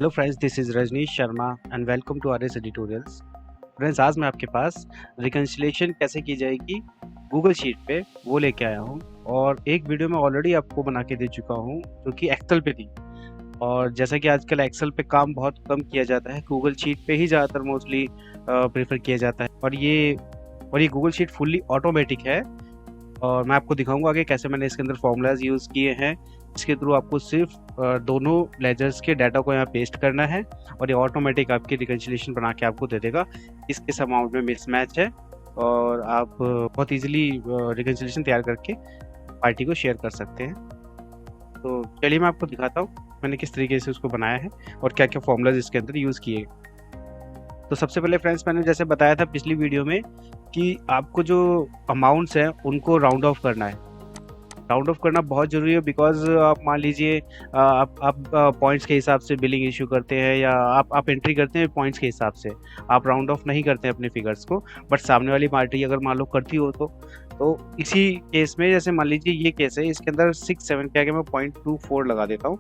Hello friends, this is Rajneesh Sharma and welcome to R S editorials. Friends, आज मैं आपके पास reconciliation कैसे की जाएगी गूगल शीट पे वो लेके आया हूँ। और एक वीडियो मैं ऑलरेडी आपको बना के दे चुका हूँ जो कि एक्सेल पे थी। और जैसा कि आजकल एक्सेल पे काम बहुत कम किया जाता है, गूगल शीट पे ही ज़्यादातर मोस्टली प्रेफर किया जाता है। और ये गूगल शीट फुल्ली ऑटोमेटिक है। और मैं आपको दिखाऊंगा आगे कैसे मैंने इसके अंदर फॉर्मूलाज यूज़ किए हैं। इसके थ्रू आपको सिर्फ दोनों लेजर्स के डाटा को यहाँ पेस्ट करना है और ये ऑटोमेटिक आपकी रिकन्सिलेशन बना के आपको दे देगा किस किस अमाउंट में मिसमैच है। और आप बहुत इजीली रिकन्सिलेशन तैयार करके पार्टी को शेयर कर सकते हैं। तो चलिए मैं आपको दिखाता हूँ मैंने किस तरीके से उसको बनाया है और क्या क्या फॉर्मूलाज इसके अंदर यूज़ किए। तो सबसे पहले फ्रेंड्स, मैंने जैसे बताया था पिछली वीडियो में कि आपको जो अमाउंट्स हैं उनको राउंड ऑफ करना है। राउंड ऑफ करना बहुत ज़रूरी है बिकॉज आप मान लीजिए आप पॉइंट्स के हिसाब से बिलिंग इशू करते हैं या आप एंट्री करते हैं पॉइंट्स के हिसाब से, आप राउंड ऑफ नहीं करते हैं अपने फिगर्स को। बट सामने वाली पार्टी अगर मान लो करती हो तो इसी केस में जैसे मान लीजिए ये केस है, इसके अंदर 6-7 के आगे मैं 0.24 लगा देता हूँ।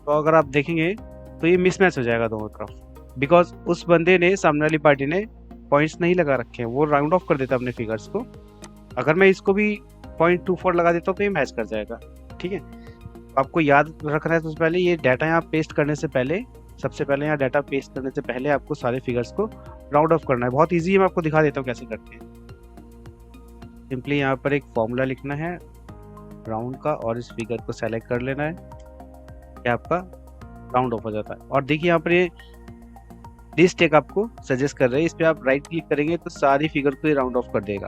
तो अगर आप देखेंगे तो ये मिसमैच हो जाएगा दोनों तरफ बिकॉज उस बंदे ने, सामने वाली पार्टी ने पॉइंट्स नहीं लगा रखे हैं, वो राउंड ऑफ कर देता अपने फिगर्स को। अगर मैं इसको भी 0.24 लगा देता हूँ तो ये मैच कर जाएगा। ठीक है, आपको याद रखना है। तो पहले ये डाटा यहाँ पेस्ट करने से पहले, सबसे पहले यहाँ डाटा पेस्ट करने से पहले आपको सारे फिगर्स को राउंड ऑफ करना है। बहुत इजी है, मैं आपको दिखा देता हूँ कैसे करते हैं। सिंपली यहाँ पर एक फॉर्मूला लिखना है राउंड का और इस फिगर को सेलेक्ट कर लेना है, ये आपका राउंड ऑफ हो जाता है। और देखिए यहाँ पर ये लिस्ट एक आपको सजेस्ट कर रहे हैं, इस पर आप राइट क्लिक करेंगे तो सारी फिगर को ये राउंड ऑफ कर देगा।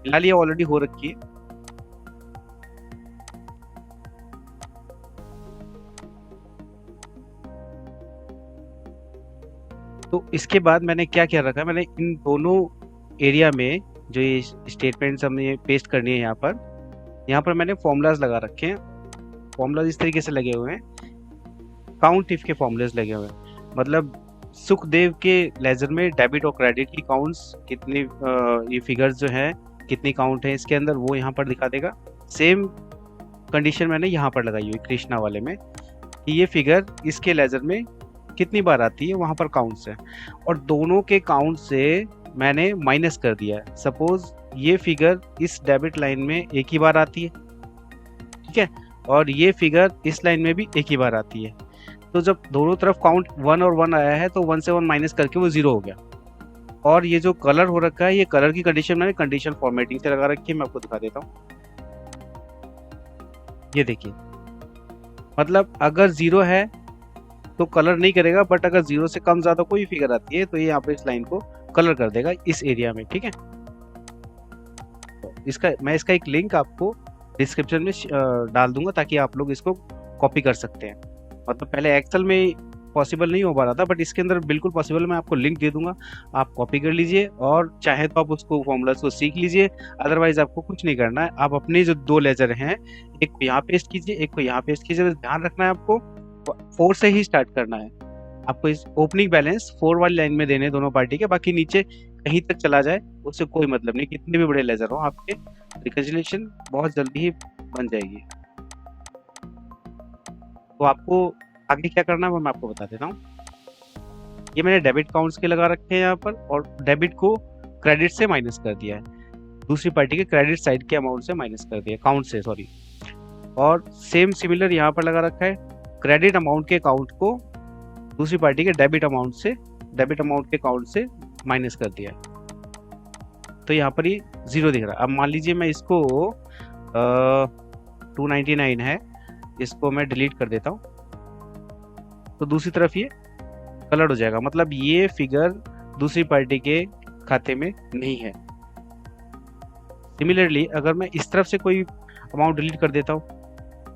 फिलहाल ये ऑलरेडी हो रखी है। तो इसके बाद मैंने क्या क्या रखा है, मैंने इन दोनों एरिया में जो ये स्टेटमेंट्स हमें पेस्ट करनी है यहाँ पर मैंने फॉर्मूलाज लगा रखे हैं। फॉर्मूलाज इस तरीके से लगे हुए हैं, काउंट इफ के फॉर्मूलाज लगे हुए हैं। मतलब सुखदेव के लेजर में डेबिट और क्रेडिट की काउंट्स कितनी, ये फिगर्स जो हैं कितनी काउंट है इसके अंदर वो यहाँ पर दिखा देगा। सेम कंडीशन मैंने यहाँ पर लगाई हुई कृष्णा वाले में कि ये फिगर इसके लेजर में कितनी बार आती है, वहाँ पर काउंट्स है। और दोनों के काउंट से मैंने माइनस कर दिया है। सपोज ये फिगर इस डेबिट लाइन में एक ही बार आती है, ठीक है, और ये फिगर इस लाइन में भी एक ही बार आती है। तो जब दोनों तरफ काउंट 1 और 1 आया है तो 1 से 1 माइनस करके वो 0 हो गया। और ये जो कलर हो रखा है, ये कलर की कंडीशन मैंने कंडीशन फॉर्मेटिंग से लगा रखी है। मैं आपको दिखा देता हूँ, ये देखिए, मतलब अगर 0 है तो कलर नहीं करेगा, बट अगर 0 से कम ज्यादा कोई फिगर आती है तो ये यहाँ पे इस लाइन को कलर कर देगा इस एरिया में। ठीक है, तो मैं इसका एक लिंक आपको डिस्क्रिप्शन में डाल दूंगा ताकि आप लोग इसको कॉपी कर सकते हैं। मतलब पहले एक्सेल में पॉसिबल नहीं हो पा रहा था, बट इसके अंदर बिल्कुल पॉसिबल है। मैं आपको लिंक दे दूंगा, आप कॉपी कर लीजिए और चाहे तो आप उसको फॉर्मूलाज को सीख लीजिए। अदरवाइज आपको कुछ नहीं करना है, आप अपने जो दो लेजर हैं, एक को यहाँ पेस्ट कीजिए, एक को यहाँ पेस्ट कीजिए। ध्यान रखना है आपको 4 से ही स्टार्ट करना है। आपको इस ओपनिंग बैलेंस 4 वाली लाइन में देने दोनों पार्टी के, बाकी नीचे कहीं तक चला जाए उससे कोई मतलब नहीं। कितने भी बड़े लेजर हो, आपके रिकन्सिलेशन बहुत जल्दी ही बन जाएगी। तो आपको आगे क्या करना है वो मैं आपको बता देता हूँ। ये मैंने डेबिट काउंट्स के लगा रखे हैं यहाँ पर, और डेबिट को क्रेडिट से माइनस कर दिया है, दूसरी पार्टी के क्रेडिट साइड के अमाउंट से माइनस कर दिया, काउंट से, सॉरी। और सेम सिमिलर यहाँ पर लगा रखा है, क्रेडिट अमाउंट के काउंट को दूसरी पार्टी के डेबिट अमाउंट के काउंट से माइनस कर दिया है। तो यहाँ पर ये 0 दिख रहा है। अब मान लीजिए मैं इसको 299 है, इसको मैं डिलीट कर देता हूँ तो दूसरी तरफ ये कलर हो जाएगा। मतलब ये फिगर दूसरी पार्टी के खाते में नहीं है। सिमिलरली अगर मैं इस तरफ से कोई अमाउंट डिलीट कर देता हूँ,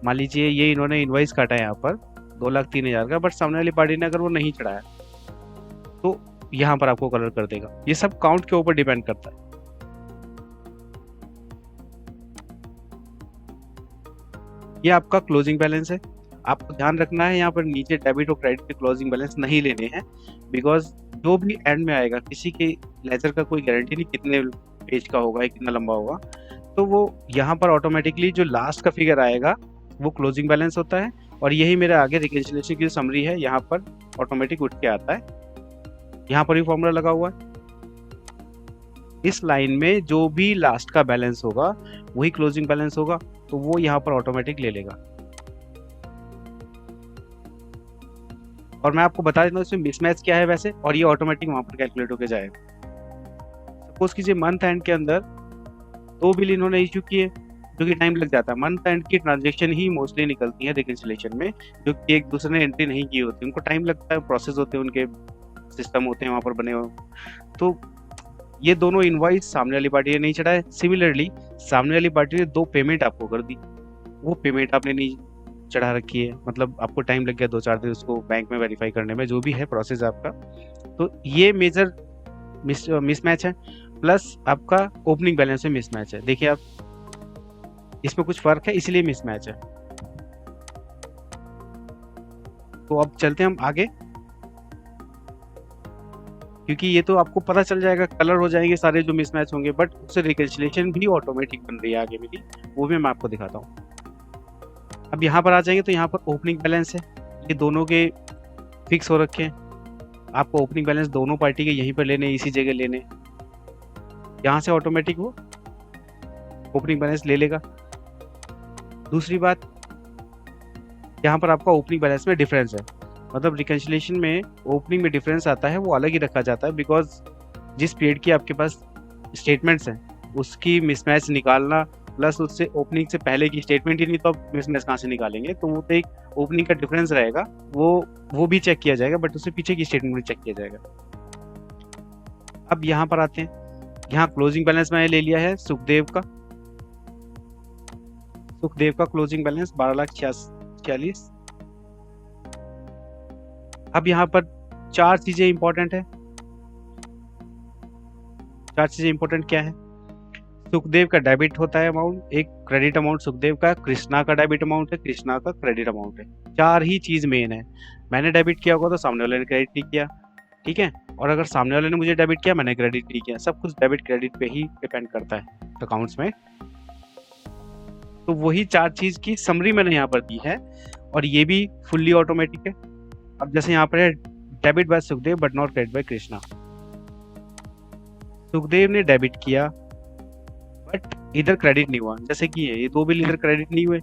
मान लीजिए ये इन्होंने इनवॉइस काटा है यहाँ पर 2,03,000 का, बट सामने वाली पार्टी ने अगर वो नहीं चढ़ाया तो यहाँ पर आपको कलर कर देगा। ये सब काउंट के ऊपर डिपेंड करता है। ये आपका क्लोजिंग बैलेंस है। आपको ध्यान रखना है यहाँ पर नीचे डेबिट और क्रेडिट के क्लोजिंग बैलेंस नहीं लेने हैं, बिकॉज जो भी एंड में आएगा, किसी के लेजर का कोई गारंटी नहीं कितने पेज का होगा, कितना लंबा होगा। तो वो यहाँ पर ऑटोमेटिकली जो लास्ट का फिगर आएगा वो क्लोजिंग बैलेंस होता है, और यही मेरा आगे रिकंसिलिएशन की समरी है, यहाँ पर ऑटोमेटिक उठ के आता है। यहाँ पर भी फॉर्मूला लगा हुआ है। इस लाइन में जो भी लास्ट का बैलेंस होगा वही क्लोजिंग बैलेंस होगा, तो वो यहाँ पर ऑटोमेटिक ले लेगा। और मैं आपको बता देता हूँ इसमें मिसमैच क्या है वैसे, और ये ऑटोमेटिक वहां पर कैलकुलेट होकर जाएगा। सपोज कीजिए मंथ एंड के अंदर 2 बिल इन्होंने इशू किए, जो कि टाइम लग जाता है। मंथ एंड की ट्रांजेक्शन ही मोस्टली निकलती है रिकंसिलिएशन में, जो कि एक दूसरे ने एंट्री नहीं की होती, उनको टाइम लगता है, प्रोसेस होते हैं, उनके सिस्टम होते हैं वहां पर बने हुए। तो ये दोनों इनवॉइस सामने वाली पार्टी ने नहीं चढ़ाए। सिमिलरली सामने वाली पार्टी ने 2 पेमेंट आपको कर दी, वो पेमेंट आपने नहीं चढ़ा रखी है, मतलब आपको टाइम लग गया 2-4 दिन उसको बैंक में वेरीफाई करने में, जो भी है प्रोसेस आपका। तो ये मेजर मिसमैच है। प्लस आपका ओपनिंग बैलेंस में मिसमैच है। देखिए आप, इसमें कुछ फर्क है, इसलिए मिसमैच है। तो अब चलते हैं हम आगे, क्योंकि ये तो आपको पता चल जाएगा, कलर हो जाएंगे सारे जो मिसमैच होंगे, बट उससे रिकंसिलिएशन भी ऑटोमेटिक बन रही है आगे मेरी, वो भी मैं आपको दिखाता हूँ। अब यहाँ पर आ जाएंगे तो यहाँ पर ओपनिंग बैलेंस है, ये दोनों के फिक्स हो रखे हैं। आपको ओपनिंग बैलेंस दोनों पार्टी के यहीं पर लेने, इसी जगह लेने, यहाँ से ऑटोमेटिक वो ओपनिंग बैलेंस ले लेगा। दूसरी बात, यहाँ पर आपका ओपनिंग बैलेंस में डिफरेंस है, मतलब रिकंसिलिएशन में ओपनिंग में डिफरेंस आता है, वो अलग ही रखा जाता है, बिकॉज जिस पीरियड की आपके पास स्टेटमेंट्स हैं उसकी मिसमैच निकालना, प्लस उससे ओपनिंग से पहले की स्टेटमेंट ही नहीं, तो आप मिसमैच कहाँ से निकालेंगे। तो वो तो एक ओपनिंग का डिफरेंस रहेगा, वो भी चेक किया जाएगा, बट उससे पीछे की स्टेटमेंट भी चेक किया जाएगा। अब यहाँ पर आते हैं, यहाँ क्लोजिंग बैलेंस मैंने ले लिया है सुखदेव का क्लोजिंग बैलेंस 12,46,000। अब यहाँ पर 4 चीजें इंपॉर्टेंट है। 4 चीजें इंपॉर्टेंट क्या है? सुखदेव का डेबिट होता है अमाउंट, एक क्रेडिट अमाउंट सुखदेव का, कृष्णा का डेबिट अमाउंट है, कृष्णा का क्रेडिट अमाउंट है। 4 ही चीज मेन है। मैंने डेबिट किया होगा तो सामने वाले ने क्रेडिट नहीं किया, ठीक है, और अगर सामने वाले ने मुझे डेबिट किया, मैंने क्रेडिट नहीं किया। सब कुछ डेबिट क्रेडिट पे ही डिपेंड करता है अकाउंट्स में। तो वही 4 चीज की समरी मैंने यहाँ पर दी है, और ये भी फुल्ली ऑटोमेटिक है। अब जैसे यहाँ पर है debit bye Sukhdev but not credit by Krishna. Sukhdev ने डेबिट किया बट इधर क्रेडिट नहीं हुआ, जैसे कि ये 2 बिल इधर क्रेडिट नहीं हुए,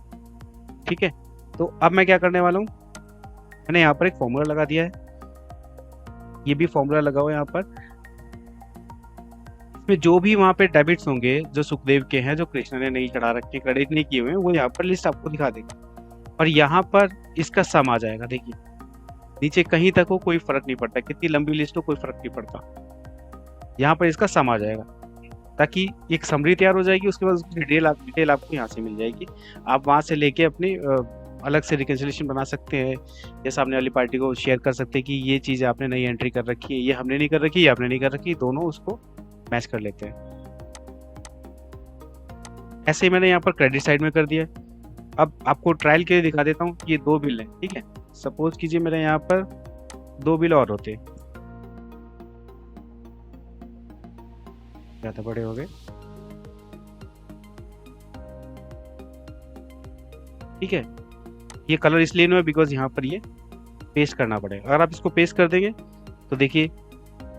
ठीक है। तो अब मैं क्या करने वाला हूँ, मैंने यहाँ पर एक फॉर्मूला लगा दिया है, ये भी फॉर्मूला लगा हुआ है यहाँ पर। इसमें जो भी वहाँ पे डेबिट्स होंगे जो सुखदेव के हैं, जो कृष्णा ने नहीं चढ़ा रखे, क्रेडिट नहीं किए हुए, वो यहाँ पर लिस्ट आपको दिखा देगा, और यहाँ पर इसका सम आ जाएगा। देखिए नीचे कहीं तक हो कोई फर्क नहीं पड़ता, कितनी लंबी लिस्ट हो कोई फर्क नहीं पड़ता, यहाँ पर इसका सम आ जाएगा, ताकि एक समरी तैयार हो जाएगी। उसके बाद उसकी डिटेल आपको यहाँ से मिल जाएगी। आप वहाँ से लेके अपनी अलग से रिकंसिलिएशन बना सकते हैं, या सामने वाली पार्टी को शेयर कर सकते हैं कि ये चीज़ आपने नई एंट्री कर रखी है, ये हमने नहीं कर रखी, ये आपने नहीं कर रखी, दोनों उसको मैच कर लेते हैं। ऐसे ही मैंने यहाँ पर क्रेडिट साइड में कर दिया है। अब आपको ट्रायल के लिए दिखा देता हूँ, ये 2 बिल है, ठीक है। सपोज कीजिए मेरे यहाँ पर 2 बिल और होते, ज्यादा बड़े हो गए, ठीक है। ये कलर इसलिए नहीं है बिकॉज यहाँ पर ये पेस्ट करना पड़ेगा। अगर आप इसको पेस्ट कर देंगे तो देखिए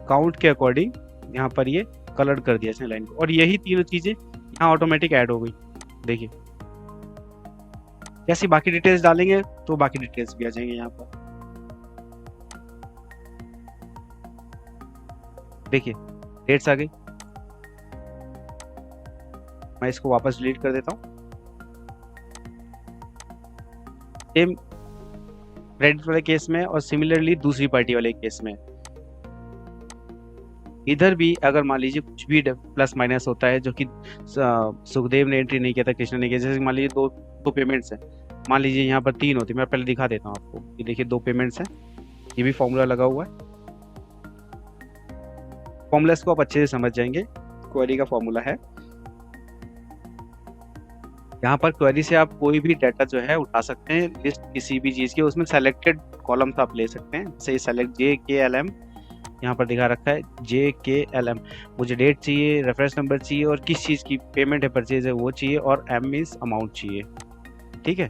काउंट के अकॉर्डिंग यहाँ पर ये कलर कर दिया इसने लाइन को, और यही तीनों चीजें यहाँ ऑटोमेटिक ऐड हो गई। देखिए जैसे बाकी डिटेल्स डालेंगे तो बाकी डिटेल्स भी आ जाएंगे यहाँ पर। देखिए डेट्स आ गई, मैं इसको वापस डिलीट कर देता हूँ। सेम क्रेडिट वाले केस में और सिमिलरली दूसरी पार्टी वाले केस में, इधर भी अगर मान लीजिए कुछ भी प्लस माइनस होता है, जो कि सुखदेव ने एंट्री नहीं किया था, कृष्णा ने किया, जैसे मान लीजिए दो पेमेंट्स हैं, मान लीजिए यहाँ पर 3 होती, मैं पहले दिखा देता हूँ आपको। ये देखिए 2 पेमेंट्स हैं, ये भी फॉर्मूला लगा हुआ है। फॉर्मूलास को आप अच्छे से समझ जाएंगे, क्वेरी का फॉर्मूला है। यहाँ पर क्वेरी से आप कोई भी डाटा जो है उठा सकते हैं, लिस्ट किसी भी चीज़ की, उसमें सेलेक्टेड कॉलम आप ले सकते हैं। जैसे सेलेक्ट JKLM यहाँ पर दिखा रखा है, JKLM, मुझे डेट चाहिए, रेफरेंस नंबर चाहिए, और किस चीज़ की पेमेंट है, परचेज है वो चाहिए, और M मीन्स अमाउंट चाहिए, ठीक है।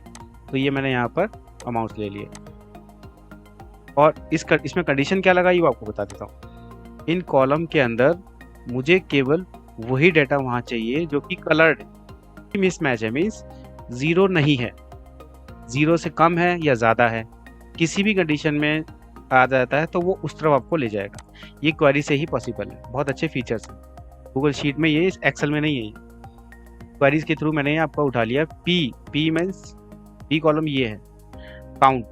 तो ये मैंने यहाँ पर अमाउंट्स ले लिए। और इसमें कंडीशन क्या लगाई वो आपको बता देता हूँ। इन कॉलम के अंदर मुझे केवल वही डाटा वहाँ चाहिए जो कि कलर्ड है। मिसमैच है मीन्स ज़ीरो नहीं है, ज़ीरो से कम है या ज़्यादा है, किसी भी कंडीशन में आ जाता है तो वो उस तरफ आपको ले जाएगा। ये क्वेरी से ही पॉसिबल है। बहुत अच्छे फीचर्स हैं गूगल शीट में, ये एक्सेल में नहीं है। क्वेरीज के थ्रू मैंने आपका उठा लिया। पी मीन्स पी कॉलम ये है काउंट।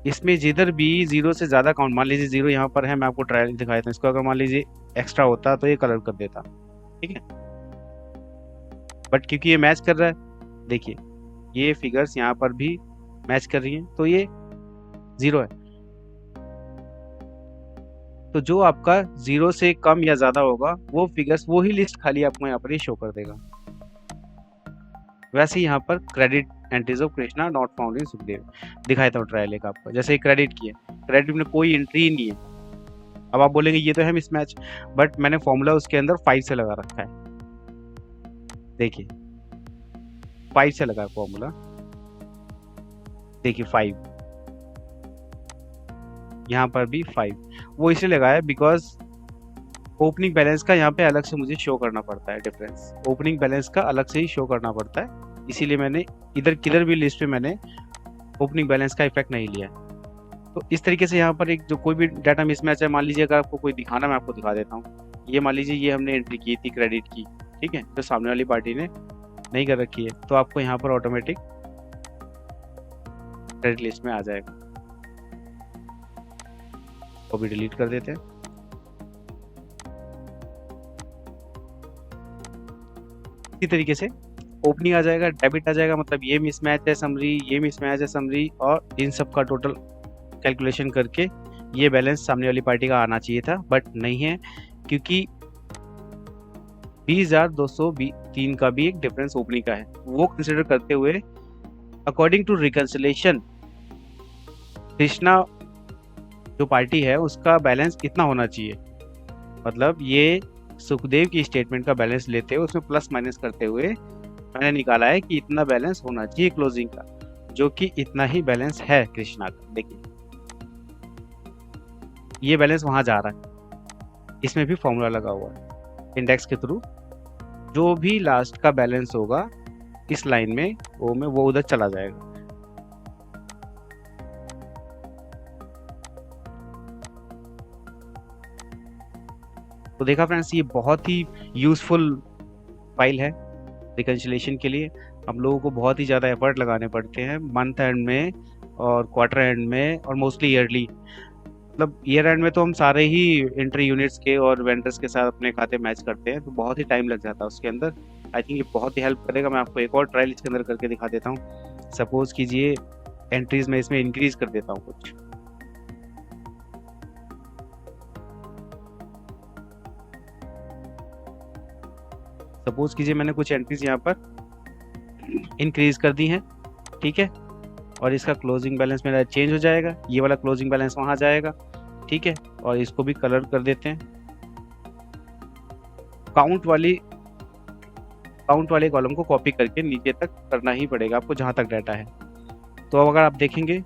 इसमें जिधर भी जीरो से ज़्यादा काउंट, मान लीजिए जीरो यहाँ पर है, मैं आपको ट्रायल दिखाया था, इसको अगर मान लीजिए एक्स्ट्रा होता तो ये कलर कर देता, ठीक है। बट क्योंकि ये मैच कर रहा है, देखिए ये फिगर्स यहाँ पर भी मैच कर रही हैं तो ये जीरो है। तो जो आपका जीरो से कम या ज्यादा होगा वो फिगर्स, वो ही लिस्ट खाली आपको यहाँ पर ही शो कर देगा। वैसे ही यहाँ पर credit entries of Krishna not found in Sukhdev दिखाया था ट्रायल एक आपको। जैसे क्रेडिट किए, क्रेडिट में कोई एंट्री ही नहीं है। अब आप बोलेंगे ये तो है मिसमैच, बट मैंने फॉर्मूला उसके अंदर 5 से लगा रखा है। देखिए 5 से लगा फॉर्मूला, देखिए 5, यहाँ पर भी 5। वो इसलिए लगाया बिकॉज ओपनिंग बैलेंस का यहाँ पे अलग से मुझे शो करना पड़ता है डिफरेंस। ओपनिंग बैलेंस का अलग से ही शो करना पड़ता है, इसीलिए मैंने इधर किधर भी लिस्ट पे मैंने ओपनिंग बैलेंस का इफेक्ट नहीं लिया। तो इस तरीके से यहाँ पर एक जो कोई भी डाटा मिसमैच है, मान लीजिए अगर आपको कोई दिखाना, मैं आपको दिखा देता हूँ। ये मान लीजिए ये हमने एंट्री की थी क्रेडिट की, ठीक है, तो सामने वाली पार्टी ने नहीं कर रखी है, तो आपको यहाँ पर ऑटोमेटिक क्रेडिट लिस्ट में आ जाएगा। वो भी डिलीट कर देते हैं। इसी तरीके से ओपनिंग आ जाएगा, डेबिट आ जाएगा, मतलब ये मिसमैच है समरी, ये मिसमैच है समरी, और इन सब का टोटल कैलकुलेशन करके ये बैलेंस सामने वाली पार्टी का आना चाहिए था, बट नहीं है, क्योंकि 20,203 का भी एक डिफरेंस ओपनिंग का है। वो कंसिडर करते हुए अकॉर्डिंग टू रिकंसिलेशन कृष्णा जो पार्टी है उसका बैलेंस इतना होना चाहिए। मतलब ये सुखदेव की स्टेटमेंट का बैलेंस लेते हुए उसमें प्लस माइनस करते हुए मैंने निकाला है कि इतना बैलेंस होना चाहिए क्लोजिंग का, जो कि इतना ही बैलेंस है कृष्णा का। देखिए ये बैलेंस वहां जा रहा है, इसमें भी फॉर्मूला लगा हुआ है इंडेक्स के थ्रू। जो भी लास्ट का बैलेंस होगा इस लाइन में वो उधर चला जाएगा। तो देखा फ्रेंड्स, ये बहुत ही यूजफुल फाइल है रिकंसिलेशन के लिए। हम लोगों को बहुत ही ज़्यादा एफर्ट लगाने पड़ते हैं मंथ एंड में और क्वार्टर एंड में और मोस्टली ईयरली। मतलब ईयर एंड में तो हम सारे ही एंट्री यूनिट्स के और वेंडर्स के साथ अपने खाते मैच करते हैं, तो बहुत ही टाइम लग जाता है उसके अंदर। आई थिंक ये बहुत ही हेल्प करेगा। मैं आपको एक और ट्रायल इसके अंदर करके दिखा देता हूँ। सपोज कीजिए एंट्रीज में इसमें इंक्रीज कर देता हूँ कुछ, सपोज कीजिए मैंने कुछ एंट्रीज यहाँ पर इंक्रीज कर दी हैं, ठीक है, और इसका क्लोजिंग बैलेंस मेरा चेंज हो जाएगा, ये वाला क्लोजिंग बैलेंस वहां जाएगा, ठीक है, और इसको भी कलर कर देते हैं। काउंट वाले कॉलम को कॉपी करके नीचे तक करना ही पड़ेगा आपको जहां तक डाटा है। तो अब अगर आप देखेंगे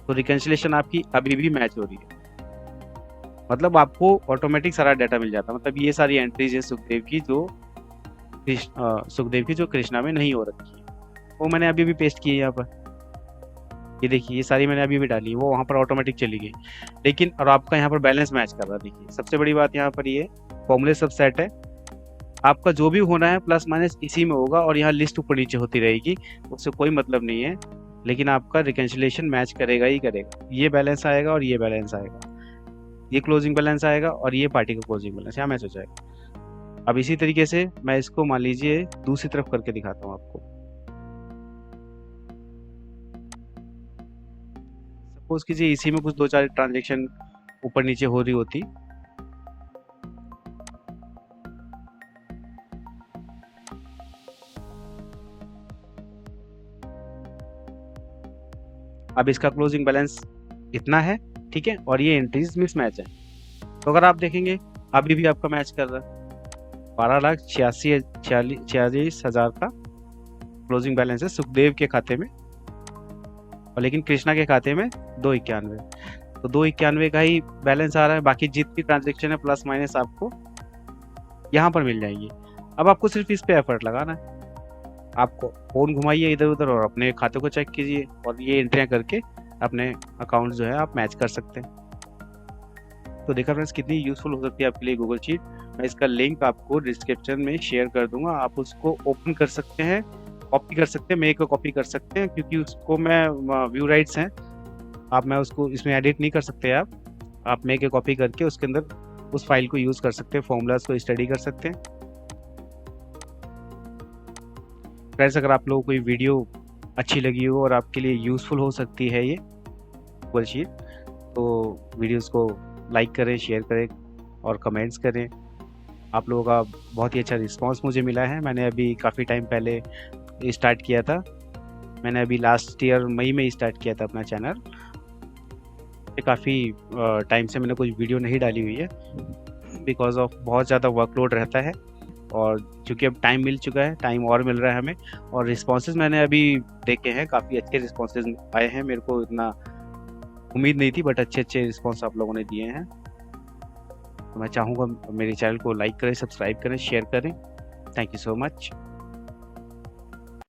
तो रिकंसिलेशन आपकी अभी भी मैच हो रही है, मतलब आपको ऑटोमेटिक सारा डाटा मिल जाता है। मतलब ये सारी एंट्रीज है सुखदेव की जो कृष्णा में नहीं हो रखी है, वो मैंने अभी भी पेस्ट की है यहाँ पर। ये देखिए ये सारी मैंने अभी भी डाली, वो वहाँ पर ऑटोमेटिक चली गई। लेकिन और आपका यहाँ पर बैलेंस मैच कर रहा है। देखिए सबसे बड़ी बात यहाँ पर ये फॉर्मूले सब सेट है, आपका जो भी होना है प्लस माइनस इसी में होगा, और यहाँ लिस्ट ऊपर नीचे होती रहेगी, उससे कोई मतलब नहीं है, लेकिन आपका रिकंसिलेशन मैच करेगा ही करेगा। ये बैलेंस आएगा और ये बैलेंस आएगा, ये क्लोजिंग बैलेंस आएगा और ये पार्टी का क्लोजिंग बैलेंस यहाँ मैच हो जाएगा। अब इसी तरीके से मैं इसको मान लीजिए दूसरी तरफ करके दिखाता हूँ आपको। सपोज कीजिए इसी में कुछ 2-4 ट्रांजेक्शन ऊपर नीचे हो रही होती, अब इसका क्लोजिंग बैलेंस इतना है, ठीक है, और ये एंट्रीज मिसमैच है। तो अगर आप देखेंगे अभी भी आपका मैच कर रहा है, 12,46,000 का क्लोजिंग बैलेंस है सुखदेव के खाते में, और लेकिन कृष्णा के खाते में 291, तो 291 का ही बैलेंस आ रहा है। बाकी जितनी ट्रांजेक्शन है प्लस माइनस आपको यहाँ पर मिल जाएंगी। अब आपको सिर्फ इस पे एफर्ट लगाना है। आपको फ़ोन घुमाइए इधर उधर और अपने खाते को चेक कीजिए और ये एंट्रियाँ करके अपने अकाउंट जो है आप मैच कर सकते हैं। तो देखा फ्रेंड्स कितनी यूज़फुल हो सकती है आपके लिए गूगल शीट। मैं इसका लिंक आपको डिस्क्रिप्शन में शेयर कर दूंगा, आप उसको ओपन कर सकते हैं, कॉपी कर सकते हैं, मेक कॉपी कर सकते हैं, क्योंकि उसको मैं व्यू राइट्स हैं, मैं उसको इसमें एडिट नहीं कर सकते। आप मेक कॉपी करके उसके अंदर उस फाइल को यूज़ कर सकते हैं, फॉर्मूलाज को स्टडी कर सकते हैं। फ्रेंड्स अगर आप लोगों को कोई वीडियो अच्छी लगी हो और आपके लिए यूज़फुल हो सकती है ये गूगल शीट, तो वीडियोस को लाइक करें, शेयर करें और कमेंट्स करें। आप लोगों का बहुत ही अच्छा रिस्पांस मुझे मिला है। मैंने अभी काफ़ी टाइम पहले स्टार्ट किया था, मैंने अभी लास्ट ईयर मई में स्टार्ट किया था अपना चैनल। काफ़ी टाइम से मैंने कुछ वीडियो नहीं डाली हुई है बिकॉज ऑफ बहुत ज़्यादा वर्कलोड रहता है, और चूँकि अब टाइम मिल चुका है, टाइम और मिल रहा है हमें, और रिस्पॉन्सेज मैंने अभी देखे हैं, काफ़ी अच्छे रिस्पॉन्सेज आए हैं। मेरे को इतना उम्मीद नहीं थी, बट अच्छे रिस्पॉन्स आप लोगों ने दिए हैं। तो मैं चाहूँगा मेरे चैनल को लाइक करें, सब्सक्राइब करें, शेयर करें। Thank you so much.